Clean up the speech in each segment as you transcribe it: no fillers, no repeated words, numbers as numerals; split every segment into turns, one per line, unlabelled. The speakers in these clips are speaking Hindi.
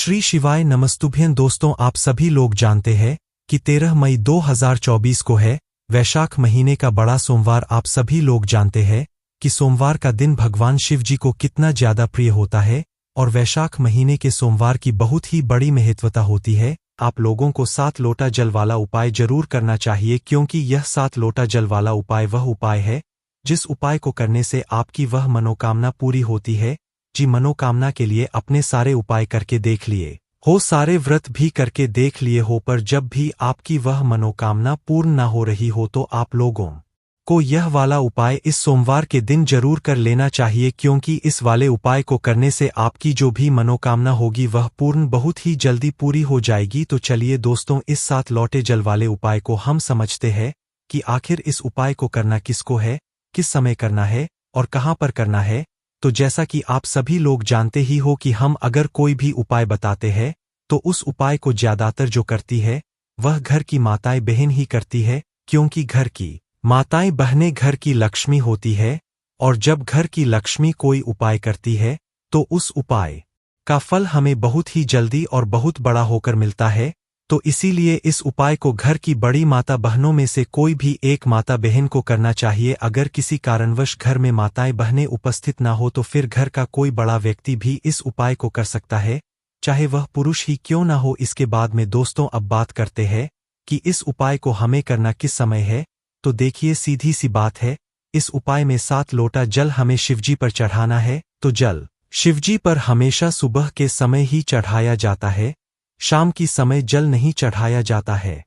श्री शिवाय नमस्तुभ्यं। दोस्तों, आप सभी लोग जानते हैं कि 13 मई 2024 को है वैशाख महीने का बड़ा सोमवार। आप सभी लोग जानते हैं कि सोमवार का दिन भगवान शिव जी को कितना ज्यादा प्रिय होता है और वैशाख महीने के सोमवार की बहुत ही बड़ी महत्वता होती है। आप लोगों को 7 लोटा जल वाला उपाय जरूर करना चाहिए, क्योंकि यह 7 लोटा जल वाला उपाय वह उपाय है जिस उपाय को करने से आपकी वह मनोकामना पूरी होती है। जी, मनोकामना के लिए अपने सारे उपाय करके देख लिए हो, सारे व्रत भी करके देख लिए हो, पर जब भी आपकी वह मनोकामना पूर्ण ना हो रही हो तो आप लोगों को यह वाला उपाय इस सोमवार के दिन जरूर कर लेना चाहिए, क्योंकि इस वाले उपाय को करने से आपकी जो भी मनोकामना होगी वह पूर्ण बहुत ही जल्दी पूरी हो जाएगी। तो चलिए दोस्तों, इस 7 लोटे जल वाले उपाय को हम समझते हैं कि आखिर इस उपाय को करना किसको है, किस समय करना है और कहाँ पर करना है। तो जैसा कि आप सभी लोग जानते ही हो कि हम अगर कोई भी उपाय बताते हैं तो उस उपाय को ज्यादातर जो करती है वह घर की माताएं बहन ही करती है, क्योंकि घर की माताएं बहनें घर की लक्ष्मी होती है, और जब घर की लक्ष्मी कोई उपाय करती है तो उस उपाय का फल हमें बहुत ही जल्दी और बहुत बड़ा होकर मिलता है। तो इसीलिए इस उपाय को घर की बड़ी माता बहनों में से कोई भी एक माता बहन को करना चाहिए। अगर किसी कारणवश घर में माताएं बहनें उपस्थित ना हो तो फिर घर का कोई बड़ा व्यक्ति भी इस उपाय को कर सकता है, चाहे वह पुरुष ही क्यों ना हो। इसके बाद में दोस्तों अब बात करते हैं कि इस उपाय को हमें करना किस समय है। तो देखिए, सीधी सी बात है, इस उपाय में 7 लोटा जल हमें शिवजी पर चढ़ाना है। तो जल शिवजी पर हमेशा सुबह के समय ही चढ़ाया जाता है, शाम की समय जल नहीं चढ़ाया जाता है।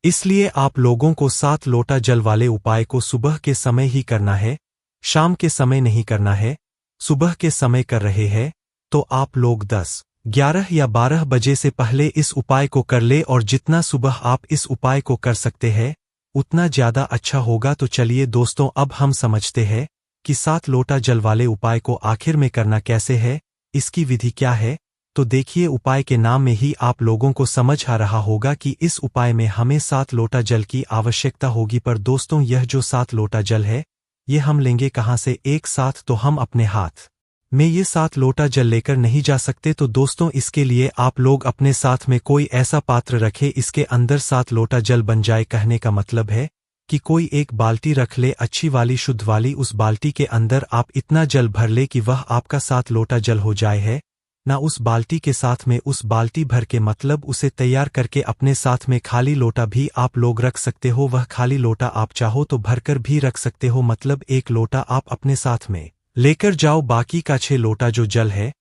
इसलिए आप लोगों को 7 लोटा जल वाले उपाय को सुबह के समय ही करना है, शाम के समय नहीं करना है। सुबह के समय कर रहे हैं तो आप लोग 10, 11 या 12 बजे से पहले इस उपाय को कर ले, और जितना सुबह आप इस उपाय को कर सकते हैं उतना ज्यादा अच्छा होगा। तो चलिए दोस्तों, अब हम समझते हैं कि 7 लोटा जल वाले उपाय को आखिर में करना कैसे है, इसकी विधि क्या है। तो देखिए, उपाय के नाम में ही आप लोगों को समझ आ रहा होगा कि इस उपाय में हमें 7 लोटा जल की आवश्यकता होगी। पर दोस्तों, यह जो 7 लोटा जल है ये हम लेंगे कहाँ से एक साथ। तो हम अपने हाथ में ये 7 लोटा जल लेकर नहीं जा सकते। तो दोस्तों, इसके लिए आप लोग अपने साथ में कोई ऐसा पात्र रखें इसके अंदर 7 लोटा जल बन जाए। कहने का मतलब है कि कोई एक बाल्टी रख ले, अच्छी वाली शुद्ध वाली। उस बाल्टी के अंदर आप इतना जल भर ले कि वह आपका 7 लोटा जल हो जाए है ना। उस बाल्टी के साथ में उस बाल्टी भर के मतलब उसे तैयार करके अपने साथ में खाली लोटा भी आप लोग रख सकते हो। वह खाली लोटा आप चाहो तो भरकर भी रख सकते हो, मतलब एक लोटा आप अपने साथ में लेकर जाओ। बाकी का 6 लोटा जो जल है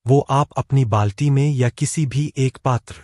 वो आप अपनी बाल्टी में या किसी भी एक पात्र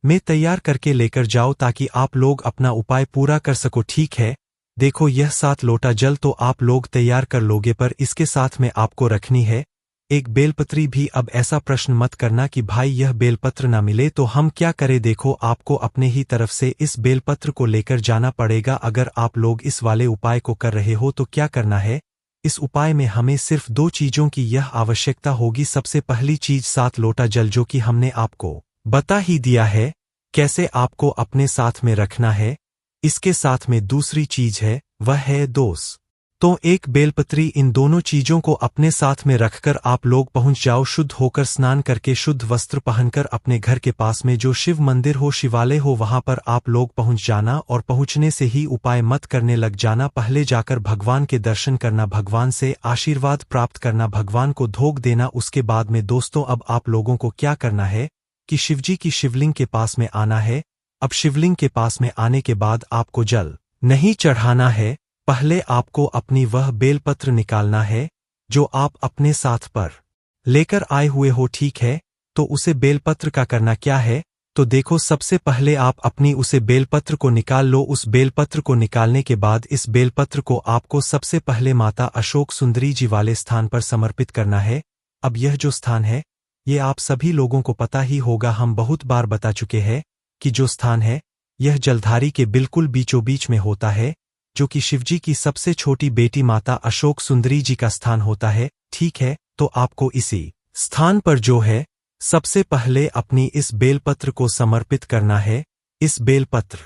में तैयार करके लेकर जाओ, ताकि आप लोग अपना उपाय पूरा कर सको। ठीक है, देखो यह 7 लोटा जल तो आप लोग तैयार कर लोगे, पर इसके साथ में आपको रखनी है एक बेलपत्री भी। अब ऐसा प्रश्न मत करना कि भाई यह बेलपत्र ना मिले तो हम क्या करें। देखो, आपको अपने ही तरफ से इस बेलपत्र को लेकर जाना पड़ेगा। अगर आप लोग इस वाले उपाय को कर रहे हो तो क्या करना है, इस उपाय में हमें सिर्फ 2 चीजों की यह आवश्यकता होगी। सबसे पहली चीज 7 लोटा जल, जो कि हमने आपको बता ही दिया है कैसे आपको अपने साथ में रखना है। इसके साथ में दूसरी चीज है वह है दोष, तो एक बेलपत्री। इन दोनों चीजों को अपने साथ में रखकर आप लोग पहुंच जाओ, शुद्ध होकर स्नान करके शुद्ध वस्त्र पहनकर अपने घर के पास में जो शिव मंदिर हो, शिवालय हो, वहां पर आप लोग पहुंच जाना। और पहुंचने से ही उपाय मत करने लग जाना, पहले जाकर भगवान के दर्शन करना, भगवान से आशीर्वाद प्राप्त करना, भगवान को धोख देना। उसके बाद में दोस्तों अब आप लोगों को क्या करना है कि शिवजी की शिवलिंग के पास में आना है। अब शिवलिंग के पास में आने के बाद आपको जल नहीं चढ़ाना है, पहले आपको अपनी वह बेलपत्र निकालना है जो आप अपने साथ पर लेकर आए हुए हो। ठीक है, तो उसे बेलपत्र का करना क्या है। तो देखो, सबसे पहले आप अपनी उसे बेलपत्र को निकाल लो। उस बेलपत्र को निकालने के बाद इस बेलपत्र को आपको सबसे पहले माता अशोक सुंदरी जी वाले स्थान पर समर्पित करना है। अब यह जो स्थान है ये आप सभी लोगों को पता ही होगा, हम बहुत बार बता चुके हैं कि जो स्थान है यह जलधारी के बिल्कुल बीचों बीच में होता है, जो कि शिवजी की सबसे छोटी बेटी माता अशोक सुंदरी जी का स्थान होता है। ठीक है, तो आपको इसी स्थान पर जो है सबसे पहले अपनी इस बेलपत्र को समर्पित करना है। इस बेलपत्र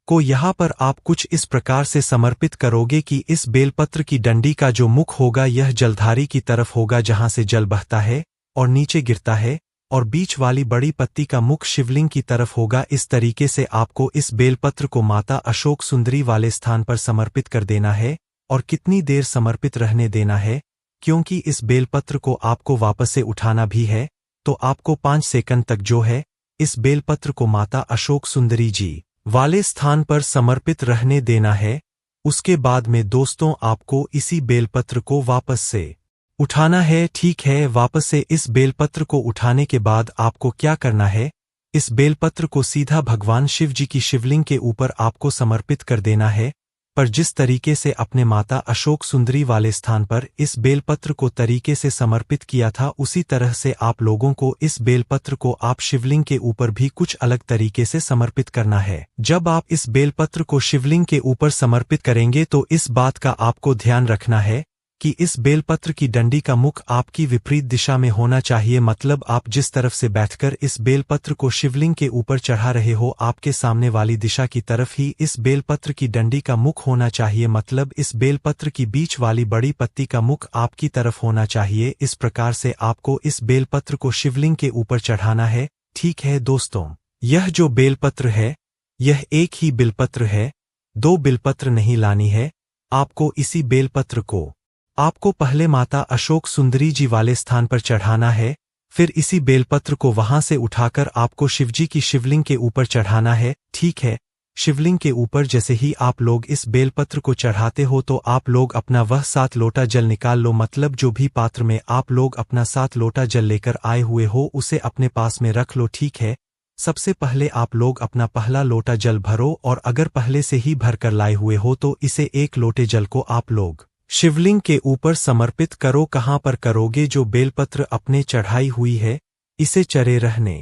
को यहाँ पर आप कुछ इस प्रकार से समर्पित करोगे कि इस बेलपत्र की डंडी का जो मुख होगा यह जलधारी की तरफ होगा, जहाँ से जल बहता है और नीचे गिरता है। और बीच वाली बड़ी पत्ती का मुख शिवलिंग की तरफ होगा। इस तरीके से आपको इस बेलपत्र को माता अशोक सुंदरी वाले स्थान पर समर्पित कर देना है। और कितनी देर समर्पित रहने देना है, क्योंकि इस बेलपत्र को आपको वापस से उठाना भी है, तो आपको 5 सेकंड तक जो है इस बेलपत्र को माता अशोक सुंदरी जी वाले स्थान पर समर्पित रहने देना है। उसके बाद में दोस्तों आपको इसी बेलपत्र को वापस से उठाना है। ठीक है, वापस से इस बेलपत्र को उठाने के बाद आपको क्या करना है, इस बेलपत्र को सीधा भगवान शिव जी की शिवलिंग के ऊपर आपको समर्पित कर देना है। पर जिस तरीके से अपने माता अशोक सुंदरी वाले स्थान पर इस बेलपत्र को तरीके से समर्पित किया था, उसी तरह से आप लोगों को इस बेलपत्र को आप शिवलिंग के ऊपर भी कुछ अलग तरीके से समर्पित करना है। जब आप इस बेलपत्र को शिवलिंग के ऊपर समर्पित करेंगे तो इस बात का आपको ध्यान रखना है कि इस बेलपत्र की डंडी का मुख आपकी विपरीत दिशा में होना चाहिए। मतलब आप जिस तरफ से बैठकर इस बेलपत्र को शिवलिंग के ऊपर चढ़ा रहे हो, आपके सामने वाली दिशा की तरफ ही इस बेलपत्र की डंडी का मुख होना चाहिए। मतलब इस बेलपत्र की बीच वाली बड़ी पत्ती का मुख आपकी तरफ होना चाहिए। इस प्रकार से आपको इस बेलपत्र को शिवलिंग के ऊपर चढ़ाना है। ठीक है दोस्तों, यह जो बेलपत्र है यह एक ही बिलपत्र है, 2 बिलपत्र नहीं लानी है। आपको इसी बेलपत्र को आपको पहले माता अशोक सुंदरी जी वाले स्थान पर चढ़ाना है, फिर इसी बेलपत्र को वहां से उठाकर आपको शिवजी की शिवलिंग के ऊपर चढ़ाना है। ठीक है, शिवलिंग के ऊपर जैसे ही आप लोग इस बेलपत्र को चढ़ाते हो तो आप लोग अपना वह 7 लोटा जल निकाल लो। मतलब जो भी पात्र में आप लोग अपना 7 लोटा जल लेकर आए हुए हो उसे अपने पास में रख लो। ठीक है, सबसे पहले आप लोग अपना पहला लोटा जल भरो, और अगर पहले से ही भर कर लाए हुए हो तो इसे 1 लोटे जल को आप लोग शिवलिंग के ऊपर समर्पित करो। कहाँ पर करोगे, जो बेलपत्र अपने चढ़ाई हुई है इसे चरे रहने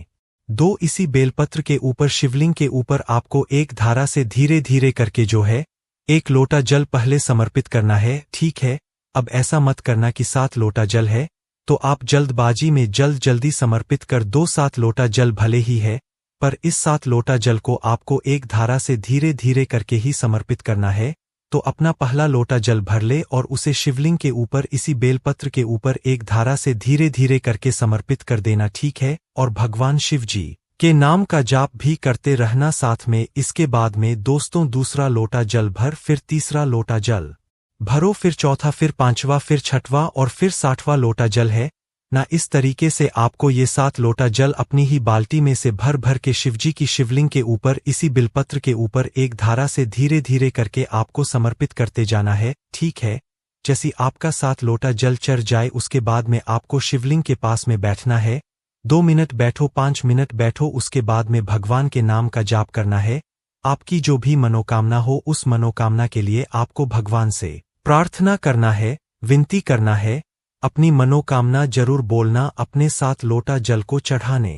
दो। इसी बेलपत्र के ऊपर शिवलिंग के ऊपर आपको एक धारा से धीरे धीरे करके जो है 1 लोटा जल पहले समर्पित करना है। ठीक है, अब ऐसा मत करना कि 7 लोटा जल है तो आप जल्दबाजी में जल्दी समर्पित कर दो। 7 लोटा जल भले ही है, पर इस 7 लोटा जल को आपको एक धारा से धीरे धीरे करके ही समर्पित करना है। तो अपना पहला लोटा जल भर ले और उसे शिवलिंग के ऊपर इसी बेलपत्र के ऊपर एक धारा से धीरे धीरे करके समर्पित कर देना। ठीक है, और भगवान शिव जी के नाम का जाप भी करते रहना साथ में। इसके बाद में दोस्तों दूसरा लोटा जल भर, फिर तीसरा लोटा जल भरो, फिर चौथा, फिर 5वां, फिर 6वां और फिर 60वां लोटा जल है ना। इस तरीके से आपको ये 7 लोटा जल अपनी ही बाल्टी में से भर भर के शिवजी की शिवलिंग के ऊपर इसी बिलपत्र के ऊपर एक धारा से धीरे धीरे करके आपको समर्पित करते जाना है। ठीक है, जैसे आपका 7 लोटा जल चढ़ जाए उसके बाद में आपको शिवलिंग के पास में बैठना है। 2 मिनट बैठो, 5 मिनट बैठो, उसके बाद में भगवान के नाम का जाप करना है। आपकी जो भी मनोकामना हो उस मनोकामना के लिए आपको भगवान से प्रार्थना करना है, विनती करना है। अपनी मनोकामना जरूर बोलना अपने 7 लोटा जल को चढ़ाने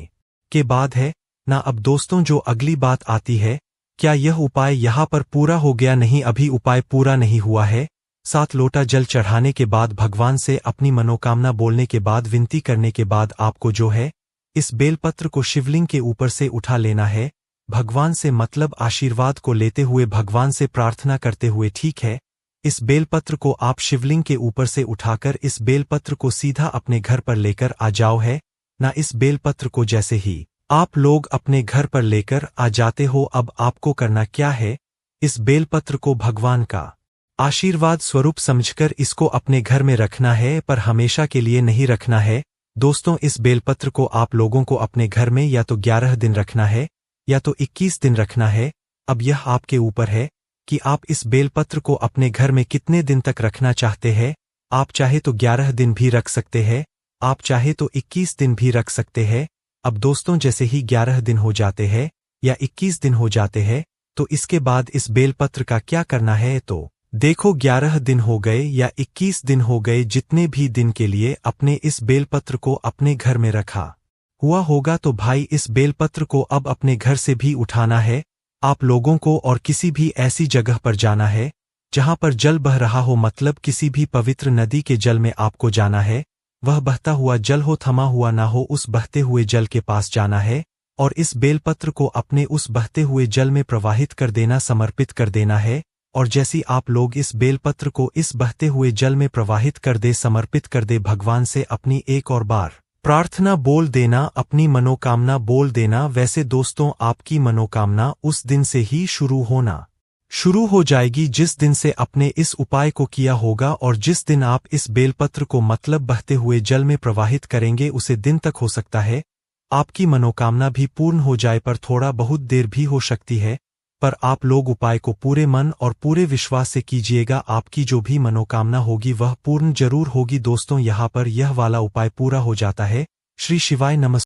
के बाद है ना। अब दोस्तों जो अगली बात आती है, क्या यह उपाय यहाँ पर पूरा हो गया? नहीं, अभी उपाय पूरा नहीं हुआ है। 7 लोटा जल चढ़ाने के बाद भगवान से अपनी मनोकामना बोलने के बाद विनती करने के बाद आपको जो है इस बेलपत्र को शिवलिंग के ऊपर से उठा लेना है। भगवान से मतलब आशीर्वाद को लेते हुए, भगवान से प्रार्थना करते हुए। ठीक है, इस बेलपत्र को आप शिवलिंग के ऊपर से उठाकर इस बेलपत्र को सीधा अपने घर पर लेकर आ जाओ है ना। इस बेलपत्र को जैसे ही आप लोग अपने घर पर लेकर आ जाते हो, अब आपको करना क्या है, इस बेलपत्र को भगवान का आशीर्वाद स्वरूप समझकर इसको अपने घर में रखना है, पर हमेशा के लिए नहीं रखना है। दोस्तों इस बेलपत्र को आप लोगों को अपने घर में या तो 11 दिन रखना है या तो 21 दिन रखना है। अब यह आपके ऊपर है कि आप इस बेलपत्र को अपने घर में कितने दिन तक रखना चाहते हैं। आप चाहे तो 11 दिन भी रख सकते हैं, आप चाहे तो 21 दिन भी रख सकते हैं। अब दोस्तों जैसे ही 11 दिन हो जाते हैं या 21 दिन हो जाते हैं तो इसके बाद इस बेलपत्र का क्या करना है। तो देखो 11 दिन हो गए या 21 दिन हो गए, जितने भी दिन के लिए अपने इस बेलपत्र को अपने घर में रखा हुआ होगा, तो भाई इस बेलपत्र को अब अपने घर से भी उठाना है आप लोगों को, और किसी भी ऐसी जगह पर जाना है जहां पर जल बह रहा हो। मतलब किसी भी पवित्र नदी के जल में आपको जाना है। वह बहता हुआ जल हो, थमा हुआ ना हो, उस बहते हुए जल के पास जाना है और इस बेलपत्र को अपने उस बहते हुए जल में प्रवाहित कर देना, समर्पित कर देना है। और जैसी आप लोग इस बेलपत्र को इस बहते हुए जल में प्रवाहित कर दे, समर्पित कर दे भगवान से अपनी एक और बार प्रार्थना बोल देना, अपनी मनोकामना बोल देना। वैसे दोस्तों, आपकी मनोकामना उस दिन से ही शुरू हो जाएगी जिस दिन से अपने इस उपाय को किया होगा, और जिस दिन आप इस बेलपत्र को मतलब बहते हुए जल में प्रवाहित करेंगे उसे दिन तक हो सकता है आपकी मनोकामना भी पूर्ण हो जाए, पर थोड़ा बहुत देर भी हो सकती है। पर आप लोग उपाय को पूरे मन और पूरे विश्वास से कीजिएगा, आपकी जो भी मनोकामना होगी वह पूर्ण जरूर होगी। दोस्तों, यहाँ पर यह वाला उपाय पूरा हो जाता है। श्री शिवाय नमः।